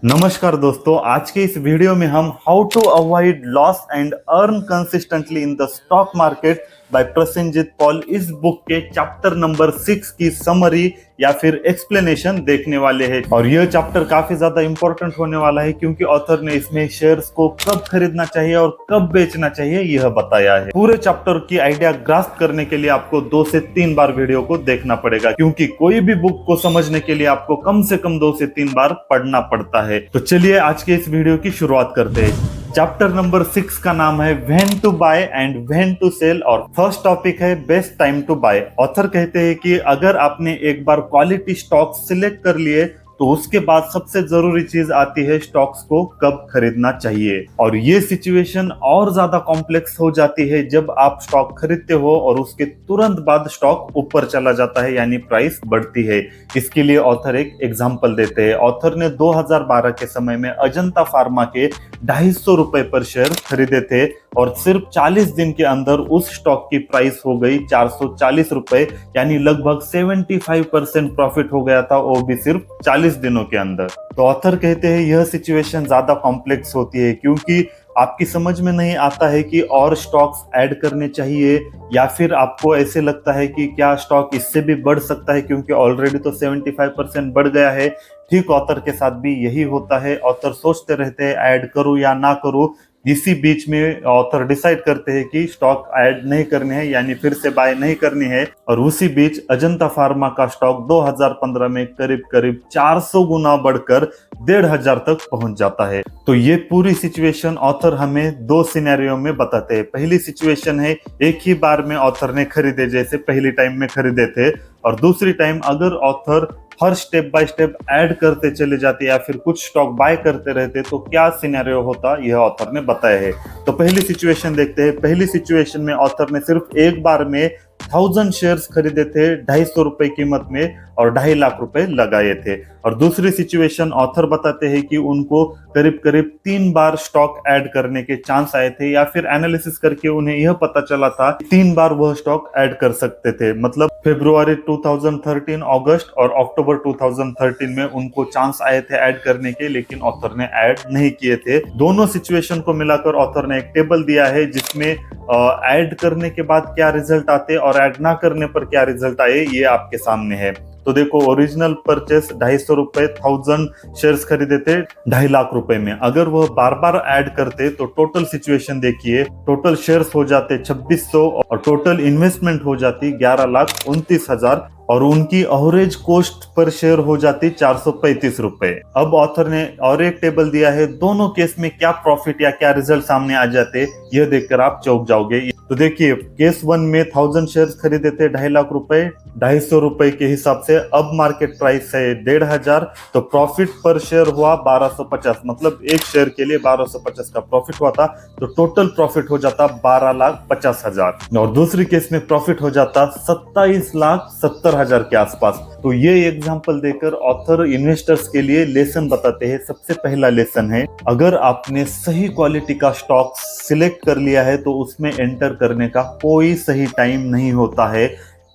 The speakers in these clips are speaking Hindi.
नमस्कार दोस्तों, आज के इस वीडियो में हम how to avoid loss and earn consistently in the stock market by Prasenjit Paul इस बुक के चैप्टर नंबर 6 की समरी या फिर एक्सप्लेनेशन देखने वाले हैं। और यह चैप्टर काफी ज्यादा इंपॉर्टेंट होने वाला है क्योंकि ऑथर ने इसमें शेयर्स को कब खरीदना चाहिए और कब बेचना चाहिए यह बताया है। पूरे चैप्टर की आइडिया ग्रास्प करने के लिए आपको 2 से 3 बार वीडियो को देखना पड़ेगा, क्योंकि कोई भी बुक को समझने के लिए आपको कम से कम 2 से 3 बार पढ़ना पड़ता है। तो चलिए आज के इस वीडियो की शुरुआत करते हैं। चैप्टर नंबर 6 का नाम है when to buy and when to sell और फर्स्ट टॉपिक है best time to buy. Author कहते हैं कि अगर आपने एक बार क्वालिटी स्टॉक सिलेक्ट कर लिए तो उसके बाद सबसे जरूरी चीज आती है स्टॉक्स को कब खरीदना चाहिए। और ये सिचुएशन और ज्यादा कॉम्प्लेक्स हो जाती है जब आप स्टॉक खरीदते हो और उसके तुरंत बाद स्टॉक ऊपर चला जाता है, यानी प्राइस बढ़ती है। इसके लिए ऑथर एक एग्जांपल देते हैं। ऑथर ने 2012 के समय में अजंता फार्मा के 250 रुपए पर शेयर खरीदे थे और सिर्फ 40 दिन के अंदर उस स्टॉक की प्राइस हो गई 440 रुपए, यानी लगभग 75% प्रॉफिट हो गया था, वो भी सिर्फ 40 दिनों के अंदर। तो ऑथर कहते हैं यह सिचुएशन ज्यादा कॉम्प्लेक्स होती है क्योंकि आपकी समझ में नहीं आता है कि और स्टॉक्स ऐड करने चाहिए, या फिर आपको ऐसे लगता है कि क्या स्टॉक इससे भी बढ़ सकता है क्योंकि ऑलरेडी तो 75% बढ़ गया है। ठीक ऑथर के साथ भी यही होता है। ऑथर सोचते रहते हैं ऐड करूं या ना करूं। इसी बीच में ऑथर डिसाइड करते हैं कि स्टॉक ऐड नहीं करने हैं, यानी फिर से बाय नहीं करनी है। और उसी बीच अजंता फार्मा का स्टॉक 2015 में करीब करीब 400 गुना बढ़कर 1500 तक पहुंच जाता है। तो ये पूरी सिचुएशन ऑथर हमें 2 सिनेरियो में बताते हैं। पहली सिचुएशन है एक ही बार में ऑथर ने खरीदे, जैसे पहली टाइम में खरीदे थे। और दूसरी टाइम अगर author her step by step add करते चले जाते या फिर कुछ स्टॉक बाय करते रहते तो क्या सिनेरियो होता, यह ऑथर ने बताया है। तो पहली सिचुएशन देखते हैं। पहली सिचुएशन में ऑथर ने सिर्फ एक बार में 1000 शेयर्स खरीदे थे 250 रुपए कीमत में और 2.5 लाख रुपए लगाए थे। और दूसरी सिचुएशन ऑथर बताते हैं कि उनको करीब करीब 3 बार स्टॉक ऐड करने के चांस आए थे, या फिर एनालिसिस करके उन्हें यह पता चला था 3 बार वह स्टॉक ऐड कर सकते थे। मतलब फरवरी 2013, अगस्त और अक्टूबर 2013 में उनको चांस आए थे ऐड करने के, लेकिन ऑथर ने ऐड नहीं किए थे। दोनों सिचुएशन को मिलाकर ऑथर ने एक टेबल दिया है जिसमें ऐड करने के बाद क्या रिजल्ट आते और ऐड ना करने पर क्या रिजल्ट आए, ये आपके सामने है। तो देखो, ओरिजिनल परचेस 250 रुपए 1000 शेयर्स खरीदे थे 2.5 लाख रुपए में। अगर वह बार बार ऐड करते तो टोटल सिचुएशन देखिए, टोटल शेयर्स हो जाते 2600 और टोटल इन्वेस्टमेंट हो जाती 11,29,000 और उनकी एवरेज कॉस्ट पर शेयर हो जाती 435 रुपए। अब ऑथर ने और एक टेबल दिया है, दोनों केस में क्या प्रॉफिट या क्या रिजल्ट सामने आ जाते यह देखकर आप चौंक जाओगे। तो देखिए, केस 1 में 1000 शेयर्स खरीदे थे 2.5 लाख रुपए, 250 रुपए के हिसाब से। अब मार्केट प्राइस है 1500, तो प्रॉफिट पर शेयर हुआ 1250, मतलब एक शेयर के लिए 1250 का प्रॉफिट हुआ था। तो टोटल प्रॉफिट हो जाता 12,50,000 और दूसरी केस में प्रॉफिट हो जाता 27,70,000 के आसपास। तो ये एग्जांपल देकर ऑथर इन्वेस्टर्स के लिए लेसन बताते हैं। सबसे पहला लेसन है, अगर आपने सही क्वालिटी का स्टॉक सिलेक्ट कर लिया है तो उसमें एंटर करने का कोई सही टाइम नहीं होता है।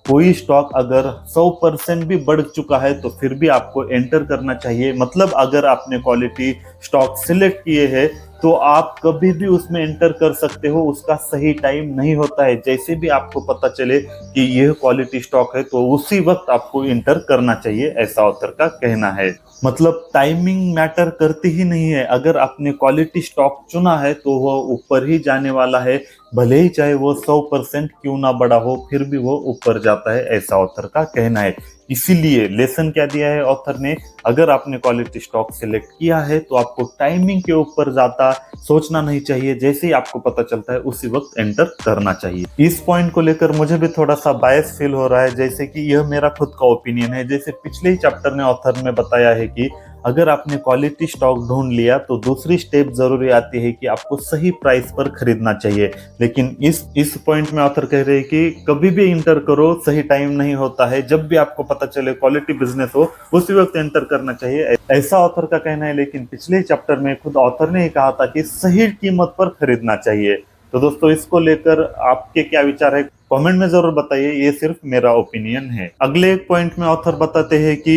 कोई स्टॉक अगर 100% भी बढ़ चुका है तो फिर भी आपको एंटर करना चाहिए। मतलब अगर आपने क्वालिटी स्टॉक सिलेक्ट किए हैं तो आप कभी भी उसमें एंटर कर सकते हो, उसका सही टाइम नहीं होता है। जैसे भी आपको पता चले कि यह क्वालिटी स्टॉक है तो उसी वक्त आपको एंटर करना चाहिए, ऐसा ऑथर का कहना है। मतलब टाइमिंग मैटर करती ही नहीं है। अगर आपने क्वालिटी स्टॉक चुना है तो वह ऊपर ही जाने वाला है, भले ही चाहे वो 100% क्यों ना बड़ा हो, फिर भी वो ऊपर जाता है, ऐसा ऑथर का कहना है। इसीलिए लेसन क्या दिया है ऑथर ने, अगर आपने क्वालिटी स्टॉक सिलेक्ट किया है तो आपको टाइमिंग के ऊपर ज्यादा सोचना नहीं चाहिए। जैसे ही आपको पता चलता है उसी वक्त एंटर करना चाहिए। इस पॉइंट को लेकर मुझे भी थोड़ा सा बायस फील हो रहा है, जैसे कि यह मेरा खुद का ओपिनियन है। जैसे पिछले ही चैप्टर ने ऑथर ने बताया है कि अगर आपने क्वालिटी स्टॉक ढूंढ लिया तो दूसरी स्टेप जरूरी आती है कि आपको सही प्राइस पर खरीदना चाहिए। लेकिन इस पॉइंट में ऑथर कह रहे हैं कि कभी भी इंटर करो, सही टाइम नहीं होता है। जब भी आपको पता चले क्वालिटी बिजनेस हो उसी वक्त एंटर करना चाहिए, ऐसा ऑथर का कहना है। लेकिन पिछले चैप्टर में खुद ऑथर ने ही कहा था कि सही कीमत पर खरीदना चाहिए। तो दोस्तों इसको लेकर आपके क्या विचार है कमेंट में जरूर बताइए, ये सिर्फ मेरा ओपिनियन है। अगले एक पॉइंट में ऑथर बताते हैं कि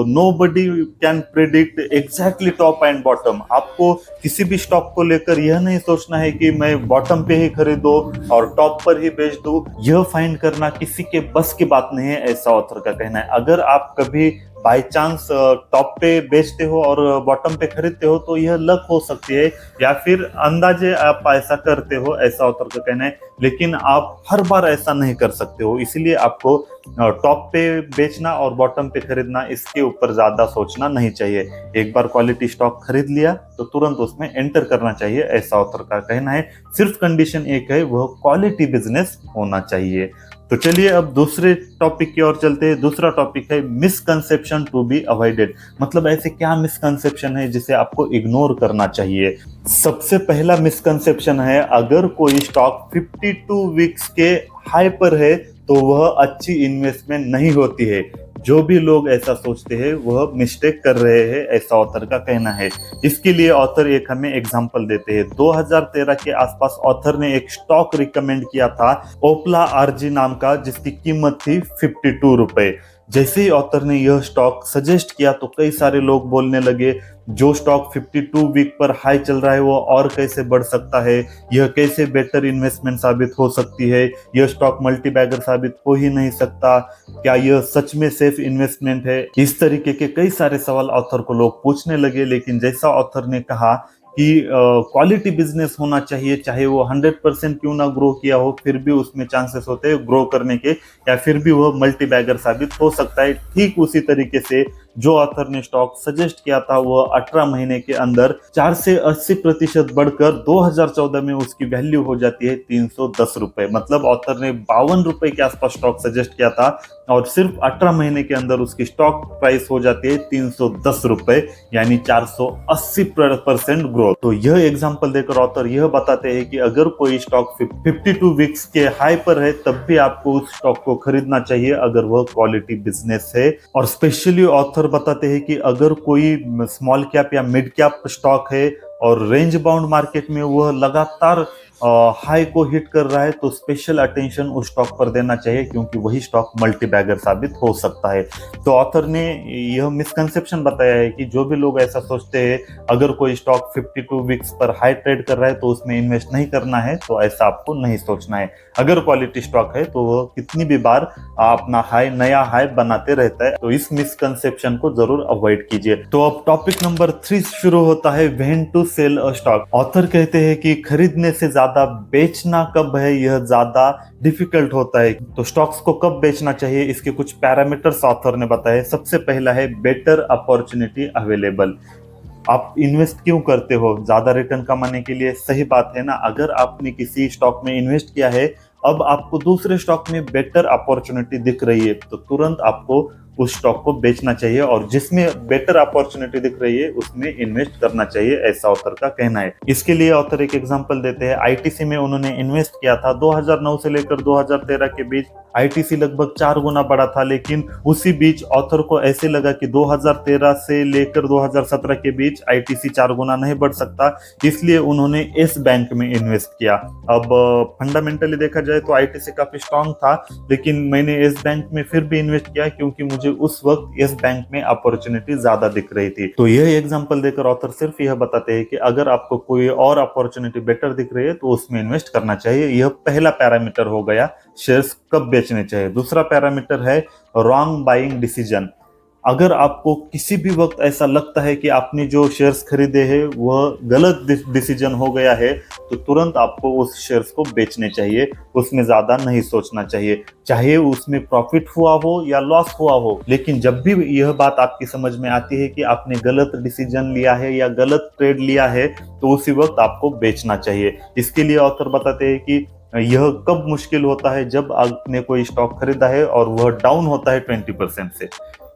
nobody can predict exactly top and bottom. आपको किसी भी स्टॉक को लेकर यह नहीं सोचना है कि मैं बॉटम पे ही खरीदूं और टॉप पर ही बेच दूं, यह फाइंड करना किसी के बस की बात नहीं है, ऐसा ऑथर का कहना है। अगर आप कभी बाय चांस टॉप पे बेचते हो और बॉटम पे खरीदते हो तो यह लक हो सकती है, या फिर अंदाजे आप ऐसा करते हो, ऐसा ऑथर का कहना है। लेकिन आप हर बार ऐसा नहीं कर सकते हो, इसीलिए आपको टॉप पे बेचना और बॉटम पे खरीदना, इसके ऊपर ज्यादा सोचना नहीं चाहिए। एक बार क्वालिटी स्टॉक खरीद लिया तो तुरंत उसमें एंटर करना चाहिए, ऐसा ऑथर का कहना है। सिर्फ कंडीशन एक है, वह क्वालिटी बिजनेस होना चाहिए। तो चलिए अब दूसरे टॉपिक की ओर चलते हैं। दूसरा टॉपिक है मिसकंसेप्शन टू बी अवॉइडेड। मतलब ऐसे क्या मिसकंसेप्शन है जिसे आपको इग्नोर करना चाहिए। सबसे पहला मिसकंसेप्शन है, अगर कोई स्टॉक 52 वीक्स के हाई पर है तो वह अच्छी इन्वेस्टमेंट नहीं होती है। जो भी लोग ऐसा सोचते हैं वह मिस्टेक कर रहे हैं, ऐसा ऑथर का कहना है। इसके लिए ऑथर एक हमें एग्जांपल देते हैं। 2013 के आसपास ऑथर ने एक स्टॉक रिकमेंड किया था, ओपला आरजी नाम का, जिसकी कीमत थी 52 रुपए। जैसे ही ऑथर ने यह स्टॉक सजेस्ट किया तो कई सारे लोग बोलने लगे, जो स्टॉक 52 वीक पर हाई चल रहा है वो और कैसे बढ़ सकता है, यह कैसे बेटर इन्वेस्टमेंट साबित हो सकती है, यह स्टॉक मल्टीबैगर साबित हो ही नहीं सकता, क्या यह सच में सेफ इन्वेस्टमेंट है। इस तरीके के कई सारे सवाल ऑथर को लोग पूछने लगे। लेकिन जैसा ऑथर ने कहा कि क्वालिटी बिजनेस होना चाहिए, चाहे वो 100% क्यों ना ग्रो किया हो, फिर भी उसमें चांसेस होते हैं ग्रो करने के, या फिर भी वह मल्टीबैगर साबित हो सकता है। ठीक उसी तरीके से जो ऑथर ने स्टॉक सजेस्ट किया था वह 18 महीने के अंदर 4 से 80% बढ़कर 2014 में उसकी वैल्यू हो जाती है 310 रुपए। मतलब ऑथर ने 52 रुपए के आसपास स्टॉक सजेस्ट किया था और सिर्फ 18 महीने के अंदर उसकी स्टॉक प्राइस हो जाती है 310 रुपए, यानी 480% ग्रोथ। तो यह एग्जांपल देकर ऑथर यह बताते हैं कि अगर कोई स्टॉक 52 वीक्स के हाई पर है तब भी आपको उस स्टॉक को खरीदना चाहिए अगर वह क्वालिटी बिजनेस है। और स्पेशली ऑथर बताते हैं कि अगर कोई स्मॉल कैप या मिड कैप स्टॉक है और रेंज बाउंड मार्केट में वह लगातार हाई को हिट कर रहा है तो स्पेशल अटेंशन उस स्टॉक पर देना चाहिए, क्योंकि वही स्टॉक मल्टीबैगर साबित हो सकता है। तो ऑथर ने यह मिसकंसेप्शन बताया है कि जो भी लोग ऐसा सोचते हैं अगर कोई स्टॉक 52 वीक्स पर हाई ट्रेड कर रहा है तो उसमें इन्वेस्ट नहीं करना है, तो ऐसा आपको नहीं सोचना है। अगर क्वालिटी स्टॉक है तो वह कितनी भी बार अपना हाई, नया हाई बनाते रहता है। तो इस मिसकंसेप्शन को जरूर अवॉइड कीजिए। तो अब टॉपिक नंबर 3 शुरू होता है, when to sell a stock. Author कहते हैं कि खरीदने से ज्यादा बेचना कब है यह ज्यादा डिफिकल्ट होता है। तो स्टॉक्स को कब बेचना चाहिए, इसके कुछ पैरामीटर्स ऑथर ने बताए। सबसे पहला है बेटर अपॉर्चुनिटी अवेलेबल। आप इन्वेस्ट क्यों करते हो? ज्यादा रिटर्न कमाने के लिए, सही बात है ना। अगर आपने किसी स्टॉक में इन्वेस्ट किया है, अब आपको दूसरे स्टॉक में बेटर अपॉर्चुनिटी दिख रही है तो तुरंत आपको उस स्टॉक को बेचना चाहिए, और जिसमें बेटर अपॉर्चुनिटी दिख रही है उसमें इन्वेस्ट करना चाहिए, ऐसा ऑथर का कहना है। इसके लिए ऑथर एक एग्जांपल देते हैं। आईटीसी में उन्होंने इन्वेस्ट किया था 2009 से लेकर 2013 के बीच। आईटीसी लगभग 4 गुना बढ़ा था, लेकिन उसी बीच ऑथर को ऐसे लगा कि 2013 से लेकर 2017 के बीच आईटीसी 4 गुना नहीं बढ़ सकता, इसलिए उन्होंने एस बैंक में इन्वेस्ट किया। अब फंडामेंटली देखा जाए तो आईटीसी काफी स्ट्रांग था, लेकिन मैंने एस बैंक में फिर भी इन्वेस्ट किया क्योंकि मुझे उस वक्त एस बैंक में अपॉर्चुनिटी ज्यादा दिख रही थी। तो यह एग्जांपल देकर ऑथर सिर्फ यह बताते हैं कि अगर आपको कोई और अपॉर्चुनिटी बेटर दिख रही है तो उसमें इन्वेस्ट करना चाहिए। यह पहला पैरामीटर हो गया, शेयर्स कब बेचने चाहिए। दूसरा पैरामीटर है रॉन्ग बाइंग डिसीजन। अगर आपको किसी भी वक्त ऐसा लगता है कि आपने जो शेयर्स खरीदे हैं वह गलत डिसीजन हो गया है तो तुरंत आपको उस शेयर्स को बेचने चाहिए, उसमें ज्यादा नहीं सोचना चाहिए, चाहे उसमें प्रॉफिट हुआ हो या लॉस हुआ हो। लेकिन जब भी यह बात आपकी समझ में आती है कि आपने गलत डिसीजन लिया है या गलत ट्रेड लिया है तो उसी वक्त आपको बेचना चाहिए। इसके लिए ऑथर बताते हैं कि यह कब मुश्किल होता है, जब आपने कोई स्टॉक खरीदा है और वह डाउन होता है 20% से।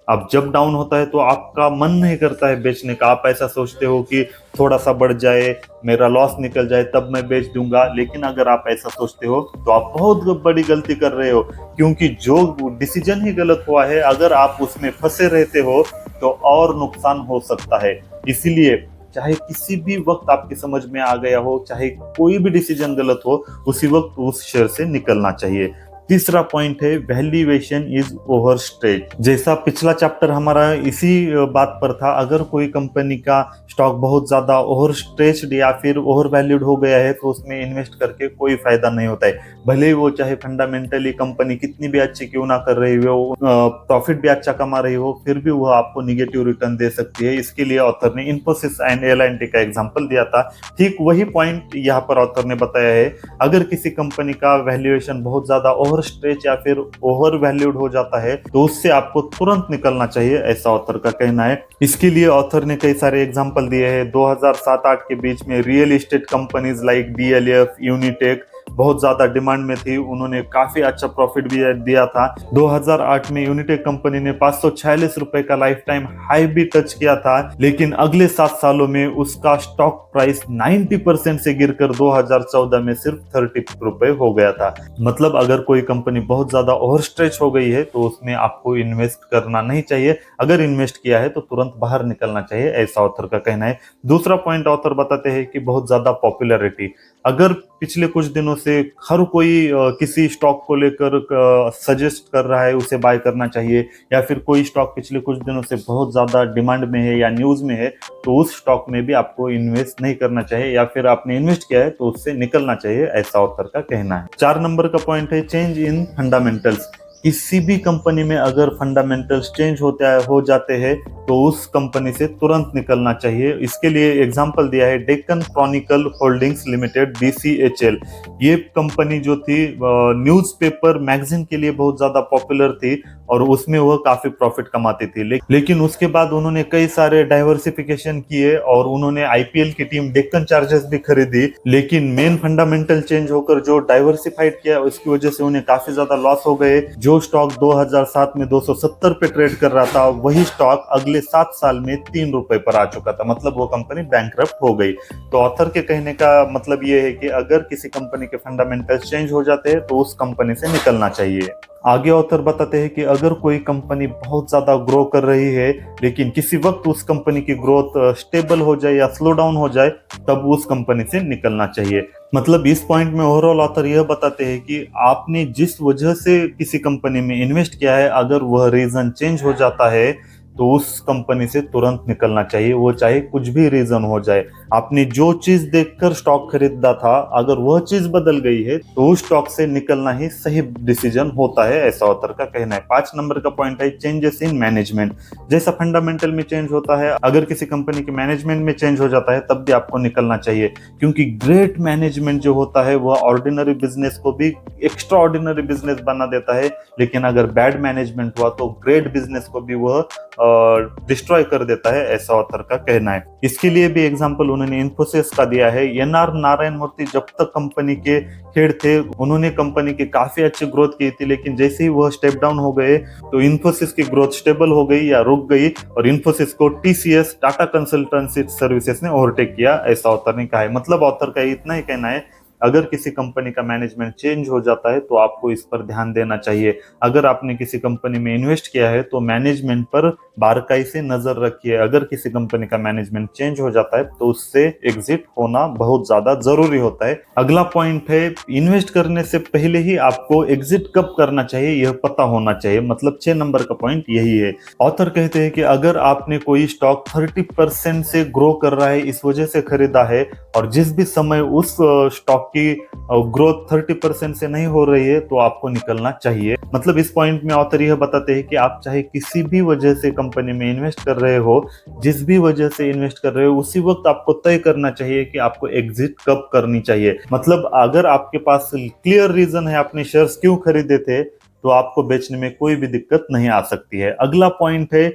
अब जब डाउन होता है तो आपका मन नहीं करता है बेचने का, आप ऐसा सोचते हो कि थोड़ा सा बढ़ जाए, मेरा लॉस निकल जाए तब मैं बेच दूंगा। लेकिन अगर आप ऐसा सोचते हो तो आप बहुत बड़ी गलती कर रहे हो, क्योंकि जो डिसीजन ही गलत हुआ है, अगर आप उसमें फंसे रहते हो तो और नुकसान हो सकता है। इसीलिए चाहे किसी भी वक्त आपकी समझ में आ गया हो, चाहे कोई भी डिसीजन गलत हो, उसी वक्त उस शेयर से निकलना चाहिए। तीसरा पॉइंट है वैल्यूएशन इज ओवर स्ट्रेच। जैसा पिछला चैप्टर हमारा इसी बात पर था, अगर कोई कंपनी का स्टॉक बहुत ज्यादा ओवर स्ट्रेच्ड या फिर ओवर वैल्यूड हो गया है तो उसमें इन्वेस्ट करके कोई फायदा नहीं होता है। भले ही वो चाहे फंडामेंटली कंपनी कितनी भी अच्छी क्यों ना कर रही हो, प्रॉफिट भी अच्छा कमा रही हो, फिर भी वो आपको निगेटिव रिटर्न दे सकती है। इसके लिए ऑथर ने इन्फोसिस एंड एल&टी का एग्जांपल दिया था। ठीक वही पॉइंट यहाँ पर ऑथर ने बताया है। अगर किसी कंपनी का वैल्यूएशन बहुत ज्यादा ओवर स्ट्रेच या फिर ओवर वैल्यूड हो जाता है तो उससे आपको तुरंत निकलना चाहिए, ऐसा ऑथर का कहना है। इसके लिए ऑथर ने कई सारे एग्जांपल दिए हैं। 2007-8 के बीच में real estate companies like DLF, Unitech बहुत ज्यादा डिमांड में थी, उन्होंने काफी अच्छा प्रॉफिट भी दिया था। 2008 में यूनिटेक कंपनी ने 546 रुपए का लाइफ टाइम हाई भी टच किया था, लेकिन अगले 7 सालों में उसका स्टॉक प्राइस 90% से गिरकर 2014 में सिर्फ 30 रुपए हो गया था। मतलब अगर कोई कंपनी बहुत ज्यादा ओवर स्ट्रेच हो गई है तो उसमें आपको इन्वेस्ट करना नहीं चाहिए। अगर इन्वेस्ट किया है तो तुरंत बाहर निकलना चाहिए, ऐसा ऑथर का कहना है। दूसरा पॉइंट ऑथर बताते हैं कि बहुत ज्यादा पॉपुलैरिटी। अगर पिछले कुछ दिनों से हर कोई किसी स्टॉक को लेकर सजेस्ट कर रहा है उसे बाय करना चाहिए, या फिर कोई स्टॉक पिछले कुछ दिनों से बहुत ज्यादा डिमांड में है या न्यूज में है, तो उस स्टॉक में भी आपको इन्वेस्ट नहीं करना चाहिए, या फिर आपने इन्वेस्ट किया है तो उससे निकलना चाहिए, ऐसा ऑथर का कहना है। 4 नंबर का पॉइंट है चेंज इन फंडामेंटल्स। किसी भी कंपनी में अगर फंडामेंटल्स चेंज हो जाते हैं तो उस कंपनी से तुरंत निकलना चाहिए। इसके लिए एग्जांपल दिया है Deccan Chronicle holdings limited, DCHL। ये कंपनी जो थी न्यूज़पेपर मैगजीन के लिए बहुत ज्यादा पॉपुलर थी और उसमें वह काफी प्रॉफिट कमाती थी, लेकिन उसके बाद उन्होंने कई सारे डाइवर्सिफिकेशन किए और उन्होंने IPL की टीम डेक्कन चार्जर्स भी खरीदी, लेकिन मेन फंडामेंटल चेंज होकर जो डाइवर्सिफाइड किया उसकी वजह से उन्हें काफी ज्यादा लॉस हो गए। जो स्टॉक 2007 में 270 पे ट्रेड कर रहा था, वही स्टॉक अगले 7 साल में 3 रुपए पर आ चुका था। मतलब वो कंपनी बैंकरप्ट हो गई। तो ऑथर के कहने का मतलब ये है कि अगर किसी कंपनी के फंडामेंटल्स चेंज हो जाते हैं तो उस कंपनी से निकलना चाहिए। आगे ऑथर बताते हैं कि अगर कोई कंपनी बहुत ज्यादा ग्रो कर रही है लेकिन किसी वक्त उस कंपनी की ग्रोथ स्टेबल हो जाए या स्लो डाउन हो जाए, तब उस कंपनी से निकलना चाहिए। मतलब इस पॉइंट में ओवरऑल ऑथर यह बताते हैं कि आपने जिस वजह से किसी कंपनी में इन्वेस्ट किया है, अगर वह रीजन चेंज हो जाता है तो उस कंपनी से तुरंत निकलना चाहिए, वो चाहे कुछ भी रीजन हो जाए। आपने जो चीज देखकर स्टॉक खरीदा था, अगर वह चीज बदल गई है तो उस स्टॉक से निकलना ही सही डिसीजन होता है, ऐसा ऑथर का कहना है। 5 नंबर का पॉइंट है चेंजेस इन मैनेजमेंट। जैसा फंडामेंटल में चेंज होता है, अगर किसी कंपनी के मैनेजमेंट में चेंज हो जाता है तब भी आपको निकलना चाहिए, क्योंकि ग्रेट मैनेजमेंट जो होता है वह ऑर्डिनरी बिजनेस को भी एक्स्ट्रा ऑर्डिनरी बिजनेस बना देता है, लेकिन अगर बैड मैनेजमेंट हुआ तो ग्रेट बिजनेस को भी वह डिस्ट्रॉय कर देता है, ऐसा ऑथर का कहना है। इसके लिए भी एग्जांपल उन्होंने इन्फोसिस का दिया है। NR नारायण मूर्ति जब तक कंपनी के हेड थे, उन्होंने कंपनी की काफी अच्छी ग्रोथ की थी, लेकिन जैसे ही वह स्टेप डाउन हो गए तो इन्फोसिस की ग्रोथ स्टेबल हो गई या रुक गई और इन्फोसिस को TCS, टाटा कंसल्टेंसी सर्विसेज ने ओवरटेक किया, ऐसा ऑथर ने कहा है। मतलब ऑथर का इतना ही कहना है, अगर किसी कंपनी का मैनेजमेंट चेंज हो जाता है तो आपको इस पर ध्यान देना चाहिए। अगर आपने किसी कंपनी में इन्वेस्ट किया है तो मैनेजमेंट पर बारकाई से नजर रखिए। अगर किसी कंपनी का मैनेजमेंट चेंज हो जाता है तो उससे एग्जिट होना बहुत ज्यादा जरूरी होता है। अगला पॉइंट है इन्वेस्ट करने से पहले ही आपको एग्जिट कब करना चाहिए यह पता होना चाहिए। मतलब 6 नंबर का पॉइंट यही है। ऑथर कहते हैं कि अगर आपने कोई स्टॉक 30% से ग्रो कर रहा है इस वजह से खरीदा है और जिस भी समय उस स्टॉक की ग्रोथ 30% से नहीं हो रही है तो आपको निकलना चाहिए। मतलब इस पॉइंट में ऑथर यह बताते हैं कि आप चाहे किसी भी वजह से कंपनी में इन्वेस्ट कर रहे हो, जिस भी वजह से इन्वेस्ट कर रहे हो, उसी वक्त आपको तय करना चाहिए कि आपको एग्जिट कब करनी चाहिए। मतलब अगर आपके पास क्लियर रीजन है आपने शेयर्स क्यों खरीदे थे तो आपको बेचने में कोई भी दिक्कत नहीं आ सकती है। अगला पॉइंट है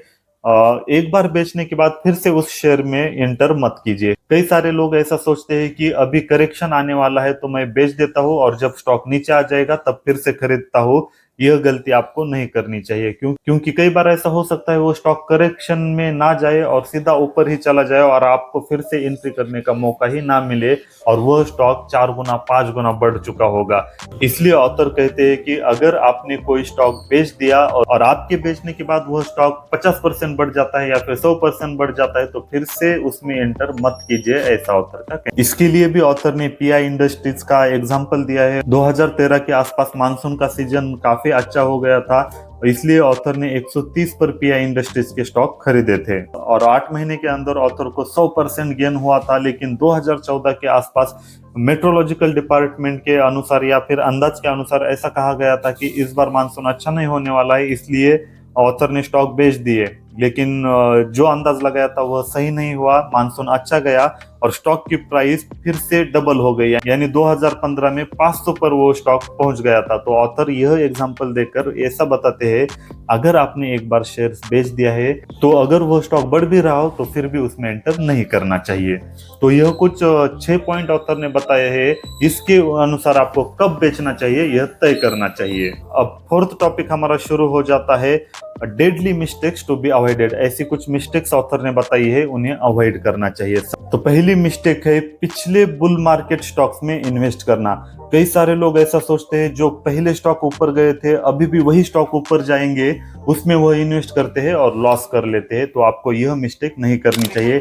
एक बार बेचने के बाद फिर से उस शेयर में एंटर मत कीजिए। कई सारे लोग ऐसा सोचते हैं कि अभी करेक्शन आने वाला है तो मैं बेच देता हूं और जब स्टॉक नीचे आ जाएगा तब फिर से खरीदता हूं, यह गलती आपको नहीं करनी चाहिए। क्योंकि कई बार ऐसा हो सकता है वो स्टॉक करेक्शन में ना जाए और सीधा ऊपर ही चला जाए और आपको फिर से एंट्री करने का मौका ही ना मिले और वह स्टॉक 4 गुना 5 गुना बढ़ चुका होगा। इसलिए ऑथर कहते हैं कि अगर आपने कोई स्टॉक बेच दिया और आपके बेचने के बाद वह स्टॉक 50% बढ़ जाता है या फिर 100% बढ़ जाता है तो फिर से उसमें एंटर मत कीजिए, ऐसा ऑथर का कहना है। इसके लिए भी ऑथर ने पीआई इंडस्ट्रीज का एग्जांपल दिया है। 2013 के आसपास मानसून का सीजन काफी अच्छा हो गया था, इसलिए ऑथर ने 130 पर पीआई इंडस्ट्रीज के स्टॉक खरीदे थे और 8 महीने के अंदर ऑथर को 100% गेन हुआ था। लेकिन 2014 के आसपास मेट्रोलॉजिकल डिपार्टमेंट के अनुसार या फिर अंदाज के अनुसार ऐसा कहा गया था कि इस बार मानसून अच्छा नहीं होने वाला है, इसलिए ऑथर ने स्टॉक बेच दिए। लेकिन जो अंदाज लगाया था वह सही नहीं हुआ, मानसून अच्छा गया और स्टॉक की प्राइस फिर से डबल हो गई, यानी 2015 में 500 पर वो स्टॉक पहुंच गया था। तो ऑथर यह एग्जांपल देकर ऐसा बताते हैं, अगर आपने एक बार शेयर्स बेच दिया है तो अगर वो स्टॉक बढ़ भी रहा हो तो फिर भी उसमें एंटर नहीं करना चाहिए। तो यह कुछ 6 पॉइंट ऑथर ने बताए हैं, इसके अनुसार आपको कब बेचना चाहिए यह तय करना चाहिए। अब फोर्थ टॉपिक हमारा शुरू हो जाता है, deadly mistakes to be avoided. ऐसी कुछ मिस्टेक्स ऑथर ने बताई है, उन्हें अवॉइड करना चाहिए। तो पहली मिस्टेक है पिछले बुल मार्केट स्टॉक्स में इन्वेस्ट करना। कई सारे लोग ऐसा सोचते हैं जो पहले स्टॉक ऊपर गए थे अभी भी वही स्टॉक ऊपर जाएंगे, उसमें वह इन्वेस्ट करते हैं और लॉस कर लेते हैं। तो आपको यह मिस्टेक नहीं करनी चाहिए।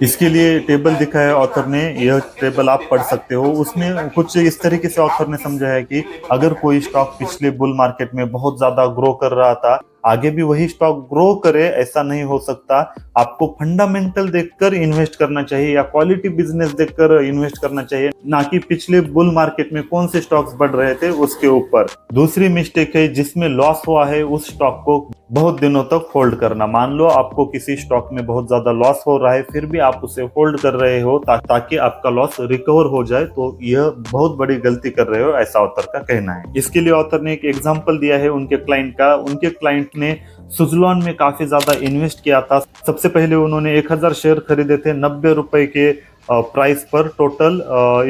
इसके लिए टेबल दिखा है ऑथर ने, यह टेबल आप पढ़ सकते हो। उसमें कुछ इस तरीके से ऑथर ने समझा है कि अगर कोई स्टॉक पिछले बुल मार्केट में बहुत ज्यादा ग्रो कर रहा था, आगे भी वही स्टॉक ग्रो करे ऐसा नहीं हो सकता। आपको फंडामेंटल देखकर इन्वेस्ट करना चाहिए या क्वालिटी बिजनेस देखकर इन्वेस्ट करना चाहिए, ना कि पिछले बुल मार्केट में कौन से स्टॉक्स बढ़ रहे थे उसके ऊपर। दूसरी मिस्टेक है जिसमें लॉस हुआ है उस स्टॉक को बहुत दिनों तक होल्ड करना। मान लो आपको किसी स्टॉक में बहुत ज्यादा लॉस हो रहा है फिर भी आप उसे होल्ड कर रहे हो ताकि आपका लॉस रिकवर हो जाए, तो यह बहुत बड़ी गलती कर रहे हो, ऐसा ऑथर का कहना है। इसके लिए ऑथर ने एक एग्जांपल दिया है उनके क्लाइंट का। उनके क्लाइंट ने सुजलॉन में काफी ज्यादा इन्वेस्ट किया था। सबसे पहले उन्होंने 1000 शेयर खरीदे थे 90 रुपए के प्राइस पर, टोटल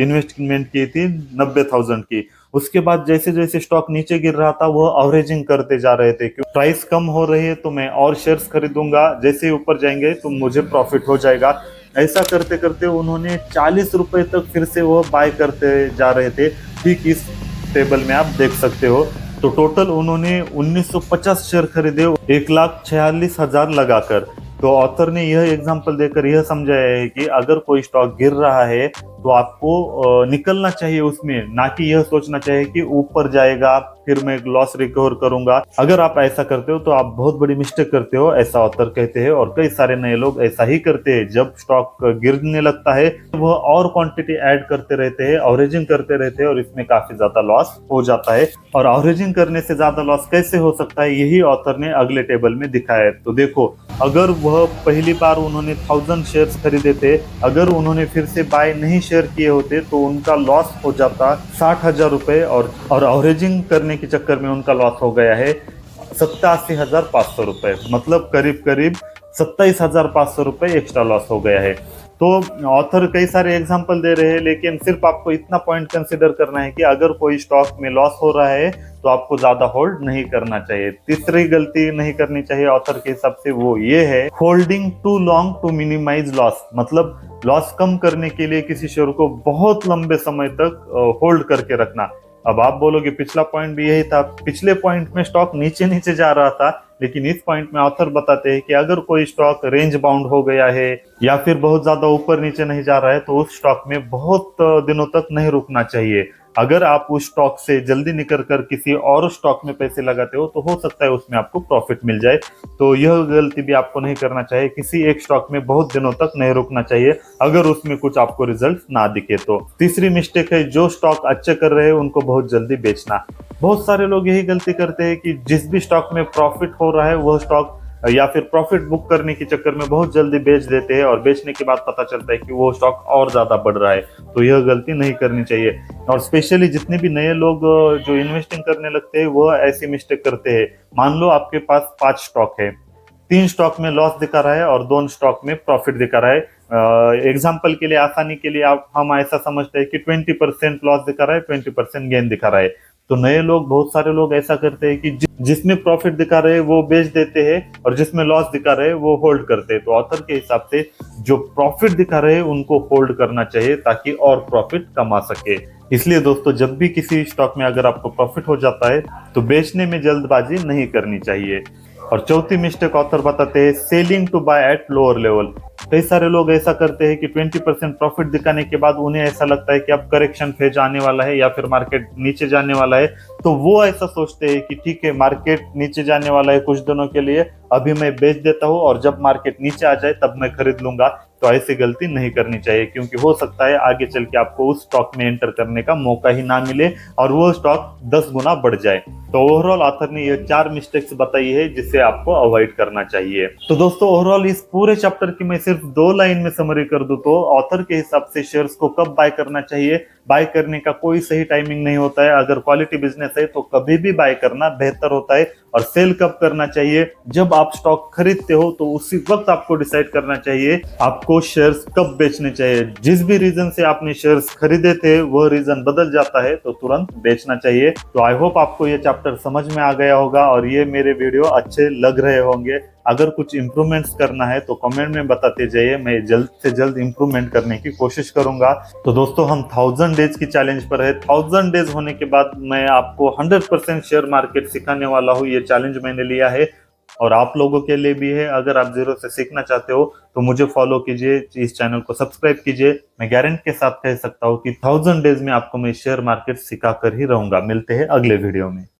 इन्वेस्टमेंट की थी 90,000 की। उसके बाद जैसे जैसे स्टॉक नीचे गिर रहा था वह एवरेजिंग करते जा रहे थे, क्योंकि प्राइस कम हो रही है तो मैं और शेयर्स खरीदूंगा, जैसे ही ऊपर जाएंगे तो मुझे प्रॉफिट हो जाएगा। ऐसा करते करते उन्होंने 40 रुपए तक फिर से वह बाय करते जा रहे थे, ठीक इस टेबल में आप देख सकते हो। तो टोटल उन्होंने 1950 शेयर खरीदे 1,46,000 लगाकर। तो ऑथर ने यह एग्जांपल देकर यह समझाया है कि अगर कोई स्टॉक गिर रहा है तो आपको निकलना चाहिए उसमें, ना कि यह सोचना चाहिए कि ऊपर जाएगा फिर मैं लॉस रिकवर करूंगा। अगर आप ऐसा करते हो तो आप बहुत बड़ी मिस्टेक करते हो, ऐसा ऑथर कहते हैं। और कई सारे नए लोग ऐसा ही करते हैं, जब स्टॉक गिरने लगता है वह और क्वांटिटी ऐड करते रहते हैं, एवरेजिंग करते रहते हैं और इसमें काफी ज्यादा लॉस हो जाता है। और एवरेजिंग करने से ज्यादा लॉस कैसे हो सकता है यही ऑथर ने अगले टेबल में दिखाया है। तो देखो, अगर वह पहली बार उन्होंने 1000 शेयर्स खरीदे थे, अगर उन्होंने फिर से बाय नहीं शेयर किए होते तो उनका लॉस हो जाता 60,000 रुपए और एवरेजिंग करने के चक्कर में उनका लॉस हो गया है 87,500 रुपए, मतलब करीब करीब 27,500 रुपए एक्स्ट्रा लॉस हो गया है। तो ऑथर कई सारे एग्जांपल दे रहे हैं, लेकिन सिर्फ आपको इतना पॉइंट कंसिडर करना है कि अगर कोई स्टॉक में लॉस हो रहा है तो आपको ज्यादा होल्ड नहीं करना चाहिए। तीसरी गलती नहीं करनी चाहिए ऑथर के हिसाब से, वो ये है holding too long to minimise loss. मतलब लॉस कम करने के लिए किसी शेयर को बहुत लंबे समय तक होल्ड करके रखना। अब आप बोलोगे पिछला पॉइंट भी यही था, पिछले पॉइंट में स्टॉक नीचे नीचे जा रहा था, लेकिन इस पॉइंट में ऑथर बताते हैं कि अगर कोई स्टॉक रेंज बाउंड हो गया है या फिर बहुत ज्यादा ऊपर नीचे नहीं जा रहा है तो उस स्टॉक में बहुत दिनों तक नहीं रुकना चाहिए। अगर आप उस स्टॉक से जल्दी निकल कर किसी और स्टॉक में पैसे लगाते हो तो हो सकता है उसमें आपको प्रॉफिट मिल जाए। तो यह गलती भी आपको नहीं करना चाहिए, किसी एक स्टॉक में बहुत दिनों तक नहीं रुकना चाहिए अगर उसमें कुछ आपको रिजल्ट ना दिखे तो। तीसरी मिस्टेक है जो स्टॉक अच्छे कर रहे हैं उनको बहुत जल्दी बेचना। बहुत सारे लोग यही गलती करते हैं कि जिस भी स्टॉक में प्रॉफिट हो रहा है वह स्टॉक या फिर प्रॉफिट बुक करने के चक्कर में बहुत जल्दी बेच देते हैं और बेचने के बाद पता चलता है कि वो स्टॉक और ज्यादा बढ़ रहा है। तो यह गलती नहीं करनी चाहिए। और स्पेशली जितने भी नए लोग जो इन्वेस्टिंग करने लगते हैं वह ऐसी मिस्टेक करते हैं। मान लो आपके पास 5 स्टॉक है, 3 स्टॉक में लॉस दिखा रहा है और 2 स्टॉक में प्रॉफिट दिखा रहा है। एग्जाम्पल के लिए, आसानी के लिए हम ऐसा समझते हैं कि 20% लॉस दिखा रहा है, 20% गेन दिखा रहा है। तो नए लोग, बहुत सारे लोग ऐसा करते हैं कि जिसमें प्रॉफिट दिखा रहे हैं वो बेच देते हैं और जिसमें लॉस दिखा रहे हैं वो होल्ड करते हैं। तो ऑथर के हिसाब से जो प्रॉफिट दिखा रहे हैं उनको होल्ड करना चाहिए ताकि और प्रॉफिट कमा सके। इसलिए दोस्तों, जब भी किसी स्टॉक में अगर आपको प्रॉफिट हो जाता है तो बेचने में जल्दबाजी नहीं करनी चाहिए। और चौथी मिस्टेक ऑथर बताते हैं, selling to buy at lower level. कई सारे लोग ऐसा करते हैं कि 20% प्रॉफिट दिखाने के बाद उन्हें ऐसा लगता है कि अब करेक्शन फेज आने वाला है या फिर मार्केट नीचे जाने वाला है, तो वो ऐसा सोचते हैं कि ठीक है, मार्केट नीचे जाने वाला है कुछ दिनों के लिए, अभी मैं बेच देता हूँ और जब मार्केट नीचे आ जाए तब मैं खरीद लूंगा। तो ऐसी गलती नहीं करनी चाहिए, क्योंकि हो सकता है आगे चल के आपको उस स्टॉक में एंटर करने का मौका ही ना मिले और वो स्टॉक 10 गुना बढ़ जाए। तो ओवरऑल ऑथर ने ये 4 मिस्टेक्स बताई है जिसे आपको अवॉइड करना चाहिए। तो दोस्तों, ओवरऑल इस पूरे चैप्टर की मैं सिर्फ 2 लाइन में समरी कर दूं तो ऑथर के हिसाब से शेयर्स को कब बाय करना चाहिए, बाय करने का कोई सही टाइमिंग नहीं होता है। अगर क्वालिटी बिजनेस है तो कभी भी बाय करना बेहतर होता है। और सेल कब करना चाहिए, जब आप स्टॉक खरीदते हो तो उसी वक्त आपको डिसाइड करना चाहिए आपको शेयर्स कब बेचने चाहिए। जिस भी रीजन से आपने शेयर्स खरीदे थे वह रीजन बदल जाता है तो तुरंत बेचना चाहिए। तो आई होप आपको ये चैप्टर समझ में आ गया होगा और ये मेरे वीडियो अच्छे लग रहे होंगे। अगर कुछ इंप्रूवमेंट्स करना है तो कमेंट में बताते जाइए, मैं जल्द से जल्द इंप्रूवमेंट करने की कोशिश करूंगा। तो दोस्तों, हम 1000 डेज की चैलेंज पर है। 1000 डेज होने के बाद मैं आपको 100% शेयर मार्केट सिखाने वाला हूँ। ये चैलेंज मैंने लिया है और आप लोगों के लिए भी है। अगर आप जीरो से सीखना चाहते हो तो मुझे फॉलो कीजिए, इस चैनल को सब्सक्राइब कीजिए। मैं गारंटी के साथ कह सकता हूँ कि 1000 डेज में आपको मैं शेयर मार्केट सिखा कर ही रहूंगा। मिलते हैं अगले वीडियो में।